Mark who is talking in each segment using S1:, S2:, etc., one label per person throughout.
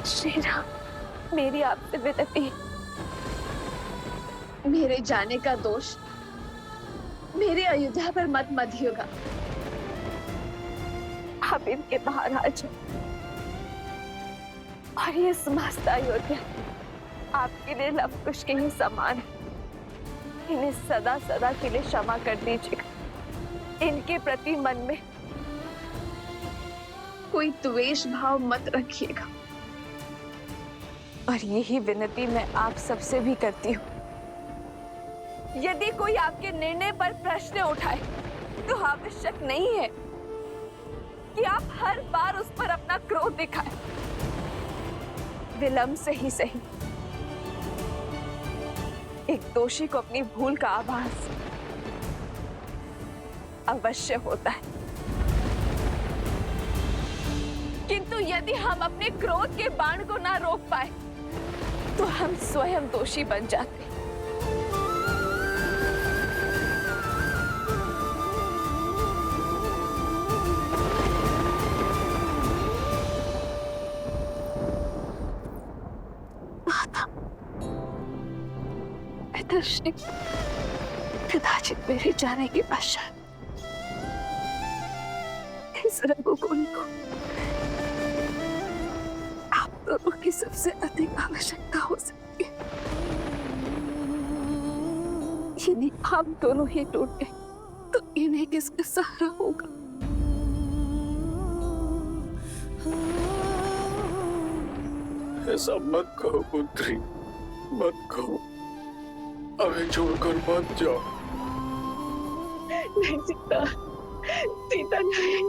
S1: श्री राम, मेरी आपसे विनती, मेरे जाने का दोष मेरे अयोध्या पर मत मधिएगा। आप इनके महाराज हैं और ये समस्त अयोध्या आपके लिए लवकुश के ही समान है। इन्हें सदा सदा के लिए क्षमा कर दीजिएगा। इनके प्रति मन में कोई द्वेष भाव मत रखिएगा। और यही विनती मैं आप सबसे भी करती हूँ। यदि कोई आपके निर्णय पर प्रश्न उठाए तो आवश्यक नहीं है कि आप हर बार उस पर अपना क्रोध दिखाएं। विलंब से ही सही एक दोषी को अपनी भूल का आभास अवश्य होता है, किंतु यदि हम अपने क्रोध के बाण को ना रोक पाए तो हम स्वयं दोषी बन जाते। दर्शनी कदाचित मेरे जाने के पश्चात इस रघुकुल को आप दोनों की सबसे अधिक आवश्यकता हो सकती है। यदि आप दोनों ही टूट गए तो इन्हें किसका सहारा होगा?
S2: ऐसा मत कहो पुत्री, मत कहो। हमें छोड़कर मत जाओ।
S1: नहीं सीता, सीता नहीं।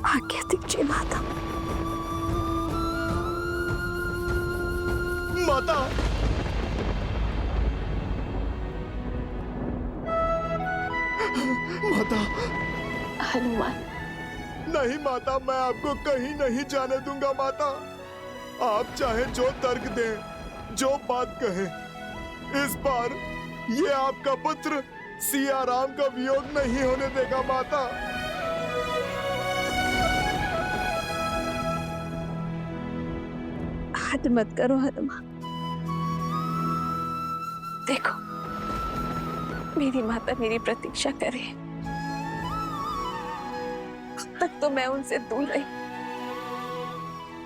S1: आज्ञा दीजिए माता।
S2: माता, माता।
S1: हनुमान,
S2: नहीं माता, मैं आपको कहीं नहीं जाने दूंगा माता। आप चाहे जो तर्क दें, जो बात कहें, इस बार ये आपका पुत्र सिया राम का वियोग नहीं होने देगा माता।
S1: हद मत करो हनुमान। देखो, मेरी माता मेरी प्रतीक्षा कर रही है। अब तक तो मैं उनसे दूर रही,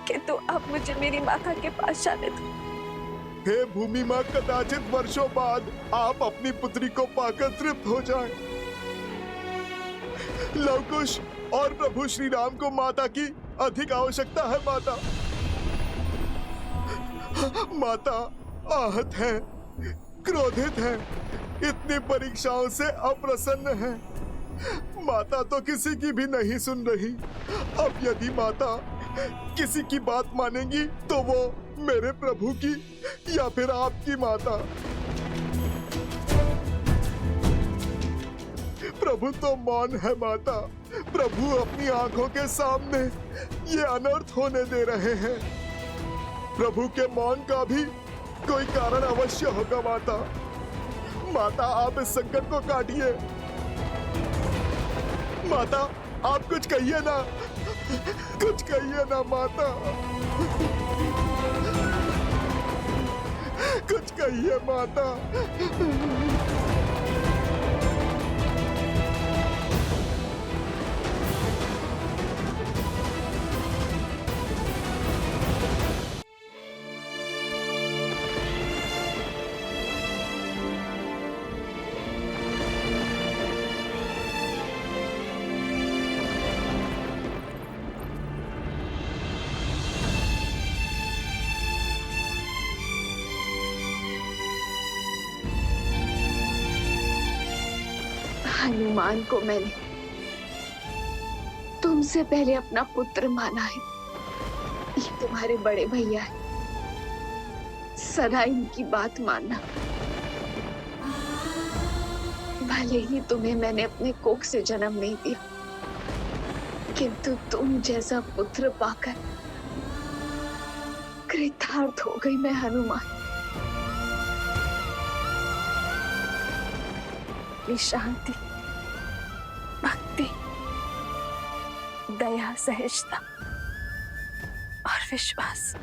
S1: किंतु अब मुझे मेरी माता के पास जाने दो।
S2: हे भूमि माँ, कदाचित वर्षों बाद आप अपनी पुत्री को पाकर तृप्त हो जाएं। लवकुश और प्रभु श्री राम को माता की अधिक आवश्यकता है माता। माता आहत है, क्रोधित है, इतनी परीक्षाओं से अप्रसन्न है। माता तो किसी की भी नहीं सुन रही। अब यदि माता किसी की बात मानेंगी तो वो मेरे प्रभु की या फिर आपकी माता। प्रभु तो मौन है माता। प्रभु अपनी आंखों के सामने ये अनर्थ होने दे रहे हैं। प्रभु के मौन का भी कोई कारण अवश्य होगा माता। माता, आप इस संकट को काटिए। माता, आप कुछ कहिए ना, कुछ कहिए ना माता, कुछ कहिए माता।
S1: हनुमान को मैंने तुमसे पहले अपना पुत्र माना है। ये तुम्हारे बड़े भैया है, सदा इनकी बात मानना। भले ही तुम्हें मैंने अपने कोख से जन्म नहीं दिया, किंतु तुम जैसा पुत्र पाकर कृतार्थ हो गई मैं हनुमान। अपनी शांति, भक्ति, दया, सहिष्णुता और विश्वास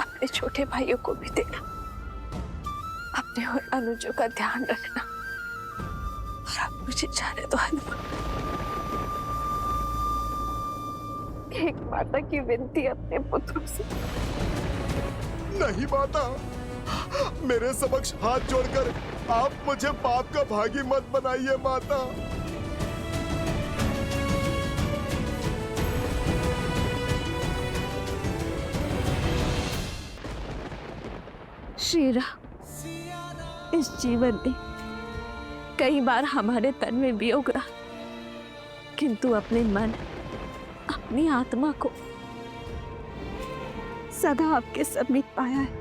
S1: अपने छोटे भाइयों को भी देना, अपने और अनुजों का ध्यान रखना। और अब मुझे जाने दो हनुमान। एक माता की विनती अपने पुत्रों से।
S2: नहीं माता, मेरे समक्ष हाथ जोड़कर आप मुझे पाप का भागी मत बनाइए माता।
S1: श्री राम, इस जीवन में कई बार हमारे तन में वियोग रहा, किंतु अपने मन, अपनी आत्मा को सदा आपके समीप पाया है।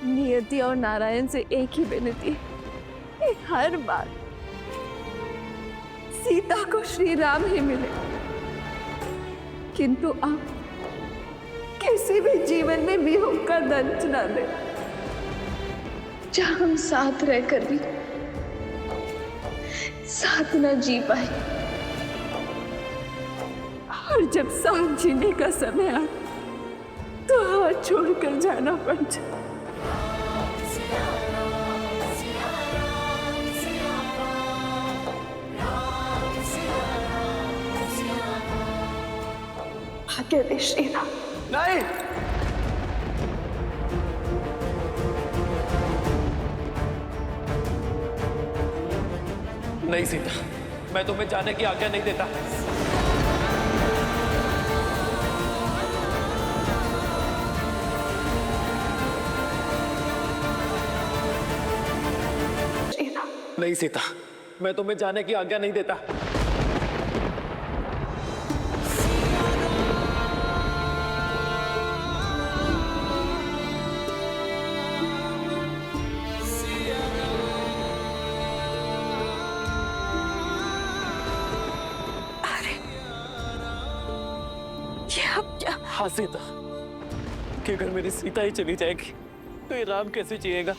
S1: नियति और नारायण से एक ही विनती है कि हर बार सीता को श्री राम ही मिले, किंतु आप किसी भी जीवन में वियोग का दंश न दे, जहां हम साथ रहकर भी साथ न जी पाए, और जब साथ जीने का समय आए तो हाथ छोड़कर जाना पड़ जाए। आगे दे श्री राम।
S3: नहीं, नहीं सीता, मैं तुम्हें जाने की आज्ञा नहीं देता। नहीं सीता, मैं तुम्हें जाने की आज्ञा नहीं देता। हाँ सीता, कि अगर मेरी सीता ही चली जाएगी तो ये राम कैसे जिएगा?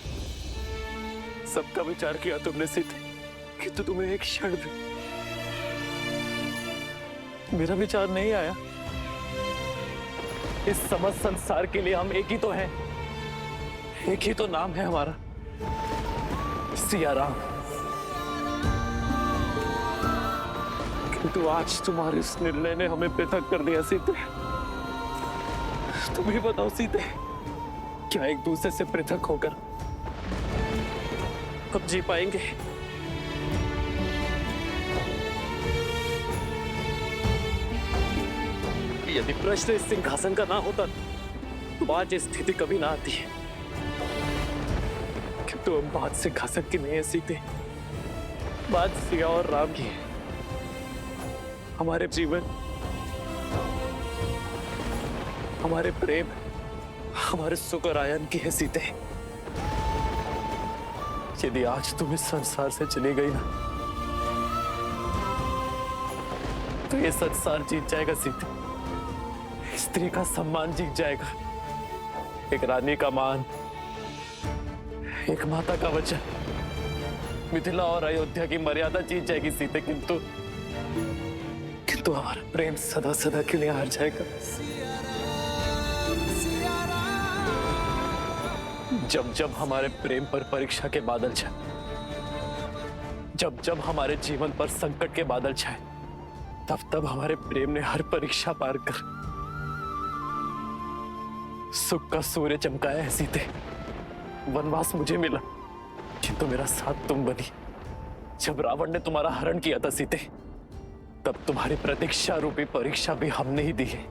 S3: सबका विचार किया तुमने सीते, कि तो तुम्हें एक क्षण भी मेरा विचार नहीं आया। इस समस्त संसार के लिए हम एक ही तो हैं, एक ही तो नाम है हमारा, सिया राम। किंतु आज तुम्हारे इस निर्णय ने हमें पृथक कर दिया सीते। तुम ही बताओ सीते, क्या एक दूसरे से पृथक होकर अब जी पाएंगे? यदि प्रश्न इस सिंहासन का ना होता तो आज स्थिति कभी ना आती है। किंतु अब बात सिंहासन की नहीं है सीते, बात सिया और राम की है। हमारे जीवन, हमारे प्रेम, हमारे सुख और आयन की है सीते। यदि आज तुम इस संसार से चली गई ना, तो ये संसार जीत जाएगा सीते। स्त्री का सम्मान जीत जाएगा, एक रानी का मान, एक माता का वचन, मिथिला और अयोध्या की मर्यादा जीत जाएगी सीते। किंतु हमारा प्रेम सदा सदा के लिए हार जाएगा। जब जब हमारे प्रेम पर परीक्षा के बादल छाए, जब जब हमारे जीवन पर संकट के बादल छाए, तब तब हमारे प्रेम ने हर परीक्षा पार कर सुख का सूर्य चमकाया है सीते। वनवास मुझे मिला, किंतु मेरा साथ तुम बनी। जब रावण ने तुम्हारा हरण किया था सीते, तब तुम्हारी प्रतीक्षा रूपी परीक्षा भी हमने ही दी है।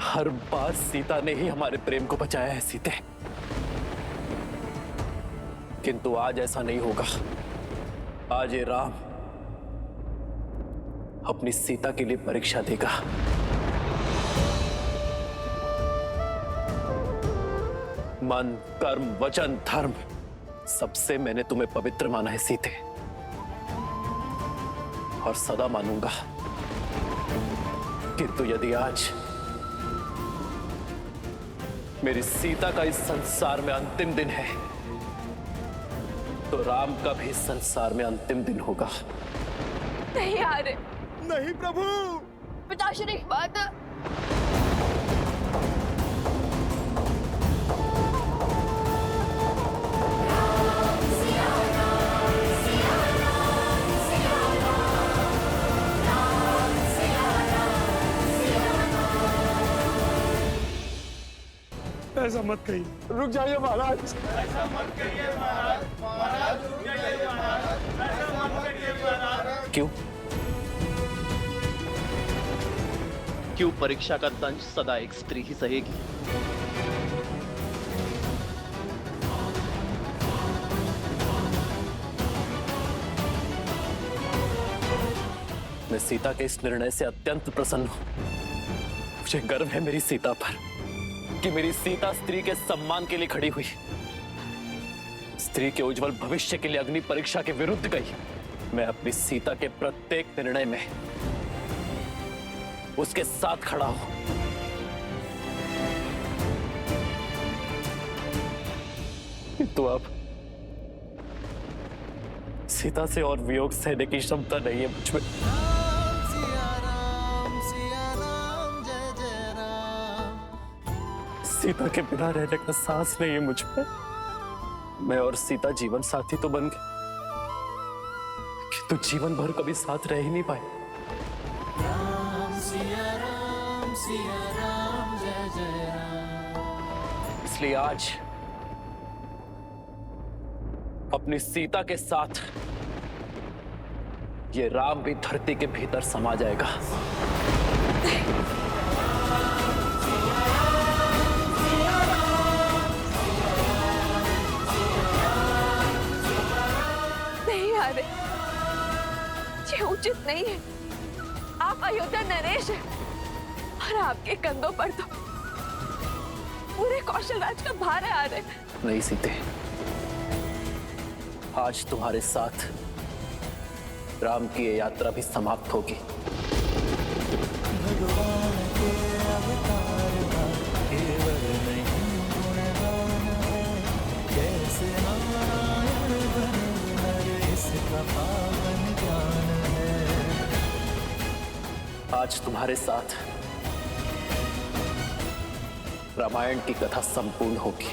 S3: हर बार सीता ने ही हमारे प्रेम को बचाया है सीते। किंतु आज ऐसा नहीं होगा। आज ये राम अपनी सीता के लिए परीक्षा देगा। मन, कर्म, वचन, धर्म, सबसे मैंने तुम्हें पवित्र माना है सीते, और सदा मानूंगा। किंतु यदि आज मेरी सीता का इस संसार में अंतिम दिन है, तो राम का भी इस संसार में अंतिम दिन होगा।
S1: नहीं आर्य,
S2: नहीं प्रभु।
S1: पिताश्री, माता।
S2: ऐसा मत कहिए। रुक जाइए महाराज। ऐसा मत कहिए महाराज। महाराज रुक जाइए महाराज। ऐसा मत कहिए महाराज।
S3: क्यों?
S4: क्यों परीक्षा का दंश सदा एक स्त्री ही सहेगी?
S3: मैं सीता के इस निर्णय से अत्यंत प्रसन्न हूं। मुझे गर्व है मेरी सीता पर कि मेरी सीता स्त्री के सम्मान के लिए खड़ी हुई, स्त्री के उज्जवल भविष्य के लिए अग्नि परीक्षा के विरुद्ध गई। मैं अपनी सीता के प्रत्येक निर्णय में उसके साथ खड़ा हूं। किंतु अब सीता से और वियोग सहने की क्षमता नहीं है मुझ में। सीता के बिना रहने का साहस नहीं है मुझ में। मैं और सीता जीवन साथी तो बन गए, किंतु जीवन भर कभी साथ रह ही नहीं पाए। इसलिए आज अपनी सीता के साथ ये राम भी धरती के भीतर समा जाएगा।
S1: नहीं आर्य, ये उचित नहीं है। आप अयोध्या नरेश हैं और आपके कंधों पर तो पूरे कौशल राज का भार है आर्य।
S3: नहीं सीते, आज तुम्हारे साथ राम की ये यात्रा भी समाप्त होगी।
S5: भगवान के अवतार केवल नहीं गुणगान है, कैसे नारायण बने नर इसका पावन ज्ञान है।
S3: आज तुम्हारे साथ रामायण की कथा संपूर्ण होगी।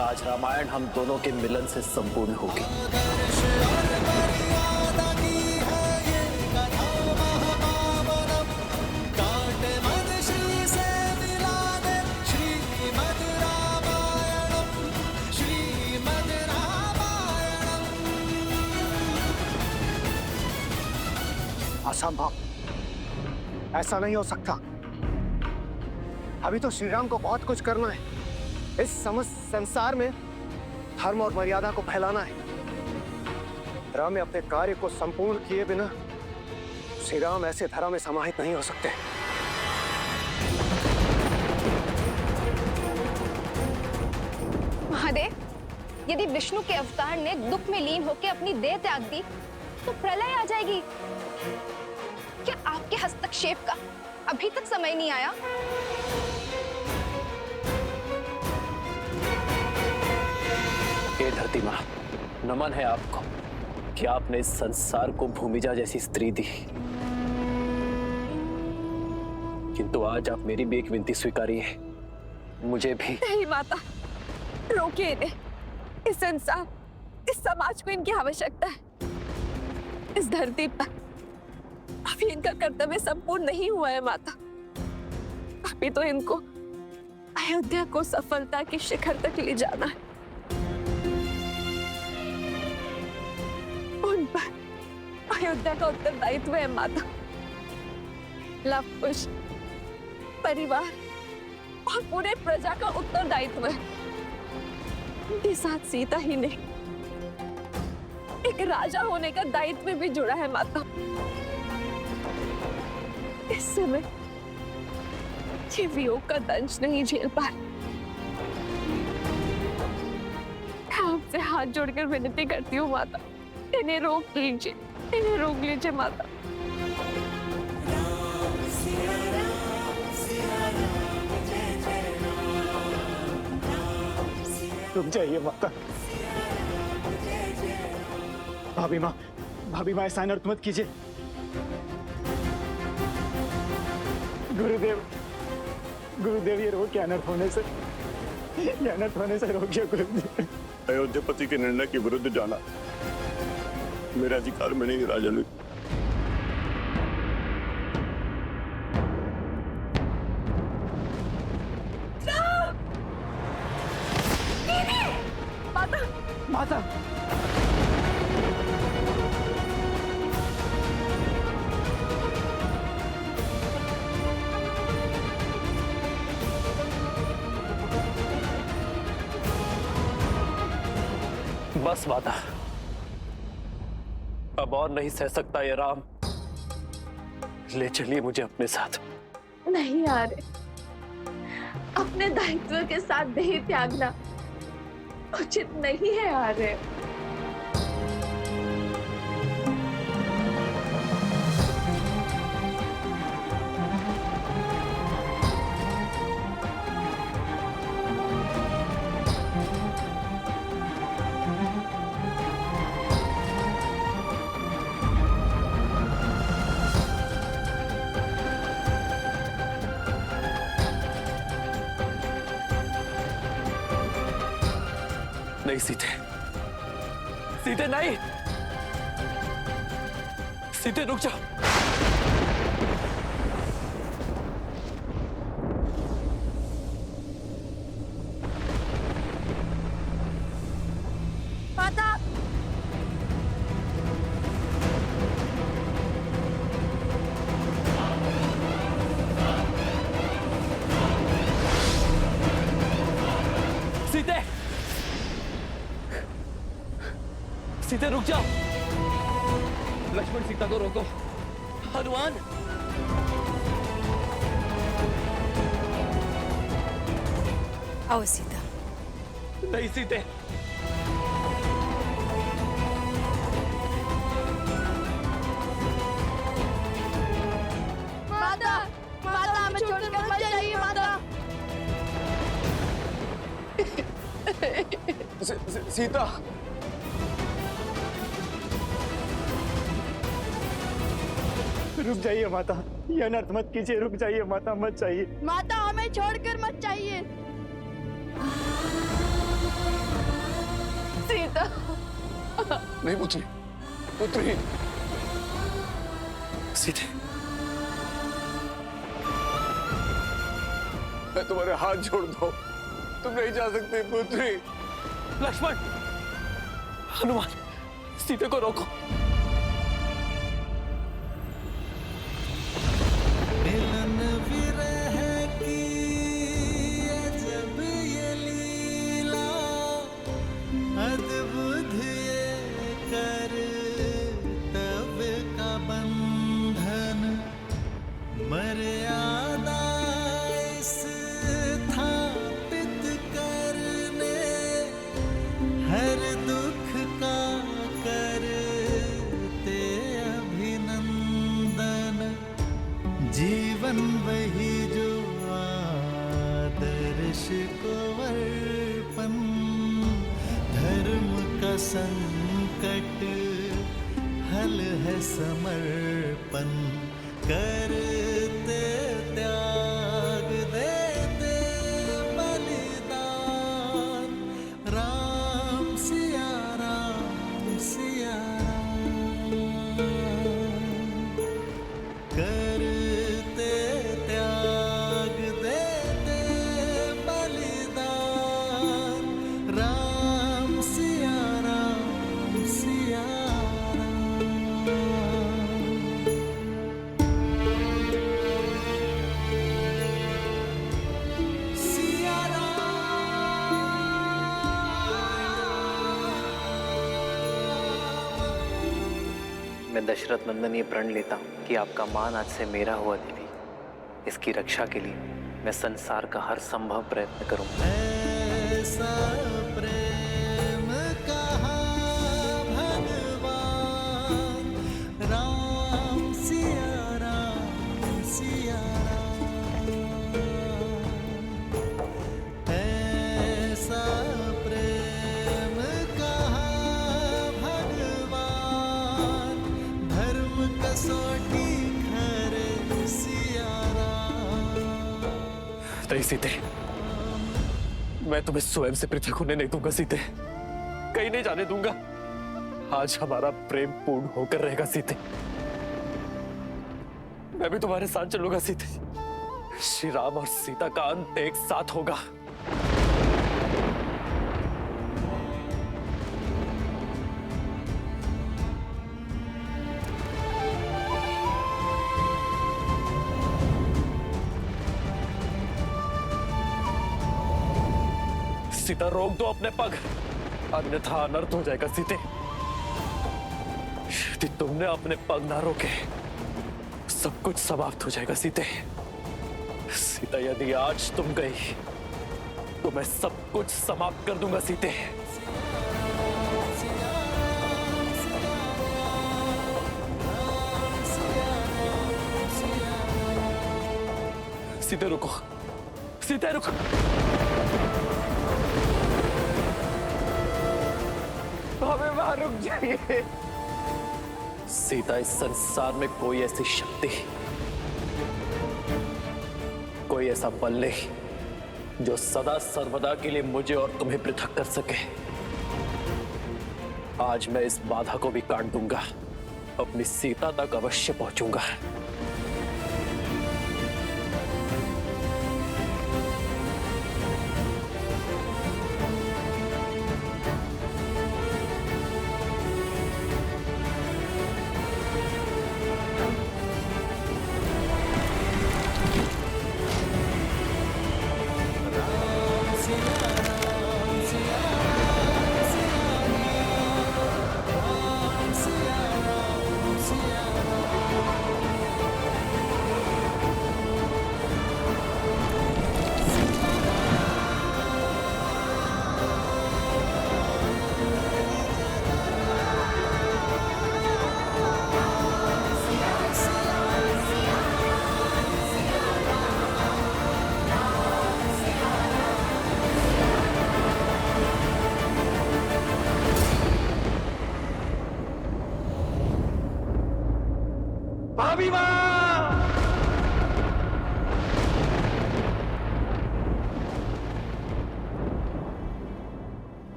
S3: आज रामायण हम दोनों के मिलन से संपूर्ण होगी।
S6: असंभव, ऐसा नहीं हो सकता। अभी तो श्री राम को बहुत कुछ करना है। इस समस्त संसार में धर्म और मर्यादा को फैलाना है। राम में अपने कार्य को संपूर्ण किए बिना श्री राम ऐसे धर्म में समाहित नहीं हो सकते।
S7: महादेव, यदि विष्णु के अवतार ने दुख में लीन होकर अपनी देह त्याग दी तो प्रलय आ जाएगी। क्या आपके हस्तक्षेप का अभी तक समय नहीं आया?
S3: हे धरती मां, नमन है आपको कि आपने इस संसार को भूमिजा जैसी स्त्री दी। किंतु आज आप मेरी भी एक विनती स्वीकारिए, मुझे भी।
S1: नहीं माता, रोकिए इन्हें। इस संसार, इस समाज को इनकी आवश्यकता है। इस धरती पर अभी इनका कर्तव्य संपूर्ण नहीं हुआ है माता। अभी तो इनको अयोध्या को सफलता के शिखर तक ले जाना है। उन पर अयोध्या का उत्तरदायित्व है माता। लव कुश, परिवार और पूरे प्रजा का उत्तरदायित्व है। उनके साथ सीता ही नहीं, एक राजा होने का दायित्व भी जुड़ा है माता। इस समय ये वियोग का दंश नहीं झेल पा रहे। आपसे हाथ जोड़कर विनती करती हूँ माता, इन्हें रोक लीजिए, इन्हें रोक लीजिए माता।
S6: रुक जाइए माता। भाभी माँ ऐसा अनर्थ मत कीजिए। गुरुदेव ये रोक, अनर्थ होने से रोकिए गुरुदेव।
S2: अयोध्यापति के निर्णय के विरुद्ध जाना मेरा अधिकार में नहीं, राजन।
S6: माता
S3: बस माता, अब और नहीं सह सकता ये राम। ले चलिए मुझे अपने साथ।
S1: नहीं आ रहे, अपने दायित्व के साथ देह त्यागना उचित नहीं है आ रहे।
S3: नहीं सीते, सीते नहीं, सीते रुक जाओ।
S1: माता,
S3: सीते, सीते रुक जाओ। लक्ष्मण सीता को रोको। हनुमान,
S8: आओ सीता।
S3: नहीं सीते,
S1: माता, माता हमें छोड़कर मत जाइए माता।
S6: सीता रुक जाइए माता, ये अनर्थ मत कीजिए। रुक जाइए माता, मत जाइए।
S1: माता हमें छोड़कर मत जाइए। सीता,
S3: नहीं पुत्री, पुत्री। सीते, मैं तुम्हारे हाथ जोड़ दो, तुम नहीं जा सकते पुत्री। लक्ष्मण, हनुमान, सीते को रोको।
S5: मिलन विरह की अजब ये लीला, अद्भुत ये कर्तव्य का बंधन, मर्यादा स्थापित करने, हर दुख का करते अभिनंदन, जीवन वही जो आदर्श को अर्पण, धर्म का संकट हल है समर्पण, करते त्याग देते बलिदान, राम सिया राम सिया राम, करते त्याग देते बलिदान, राम सिया राम सिया राम। सिया राम।
S9: मैं दशरथ नंदन ये प्रण लेता हूँ कि आपका मान आज से मेरा हुआ देवी। इसकी रक्षा के लिए मैं संसार का हर संभव प्रयत्न करूंगा।
S5: ऐसा प्रेम
S3: नहीं सीते, मैं तुम्हें स्वयं से पृथक होने नहीं दूंगा सीते, कहीं नहीं जाने दूंगा। आज हमारा प्रेम पूर्ण होकर रहेगा सीते। मैं भी तुम्हारे साथ चलूंगा सीते। श्री राम और सीता का अंत एक साथ होगा। सीता रोक दो अपने पग, अन्यथा अनर्थ हो जाएगा सीते। यदि तुमने अपने पग ना रोके सब कुछ समाप्त हो जाएगा सीते। सीता यदि आज तुम गई तो मैं सब कुछ समाप्त कर दूंगा सीते। सीते रुको, सीते रुको। हमें वहां रुक जाइए। सीता, इस संसार में कोई ऐसी शक्ति, कोई ऐसा बल नहीं जो सदा सर्वदा के लिए मुझे और तुम्हें पृथक कर सके। आज मैं इस बाधा को भी काट दूंगा, अपनी सीता तक अवश्य पहुंचूंगा।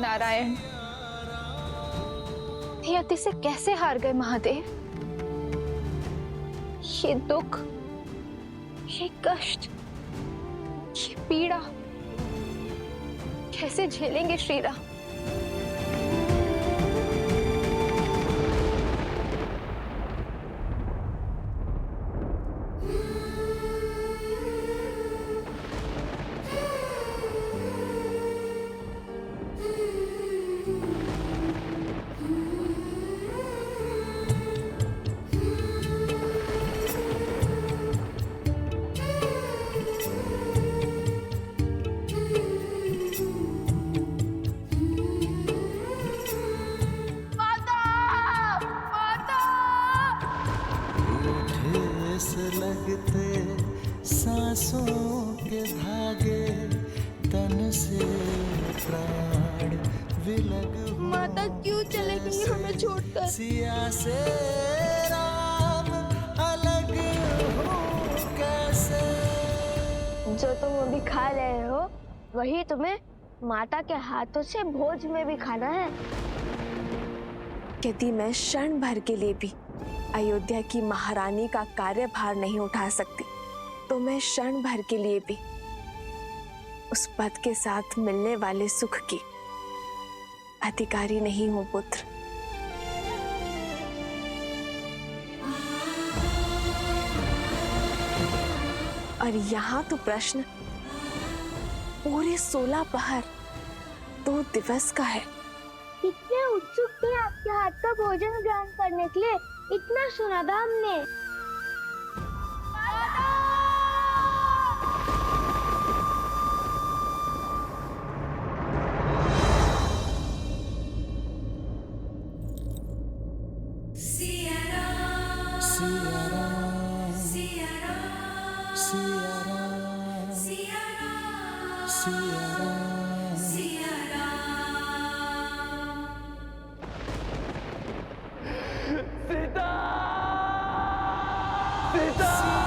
S7: नारायण, नियति से कैसे हार गए महादेव? ये दुख, ये कष्ट, ये पीड़ा कैसे झेलेंगे श्री राम?
S5: लगते सांसों के धागे, तन से प्राण विलग।
S1: माता क्यों चले गई हमें छोड़कर?
S5: सिया से राम अलग हो कैसे?
S10: जो तुम अभी खा रहे हो वही तुम्हें माता के हाथों से भोज में भी खाना है।
S1: यदि मैं क्षण भर के लिए भी अयोध्या की महारानी का कार्यभार नहीं उठा सकती तो मैं क्षण भर के लिए भी उस पद के साथ मिलने वाले सुख की अधिकारी नहीं हूं पुत्र। और यहाँ तो प्रश्न पूरे 16 पहर 2 दिवस का है।
S10: कितने उत्सुक थे आपके हाथ का भोजन ग्रहण करने के लिए, इतना सुना था हमने।
S5: सिया राम, सिया राम, सिया सिया राम सिया राम
S3: सीता!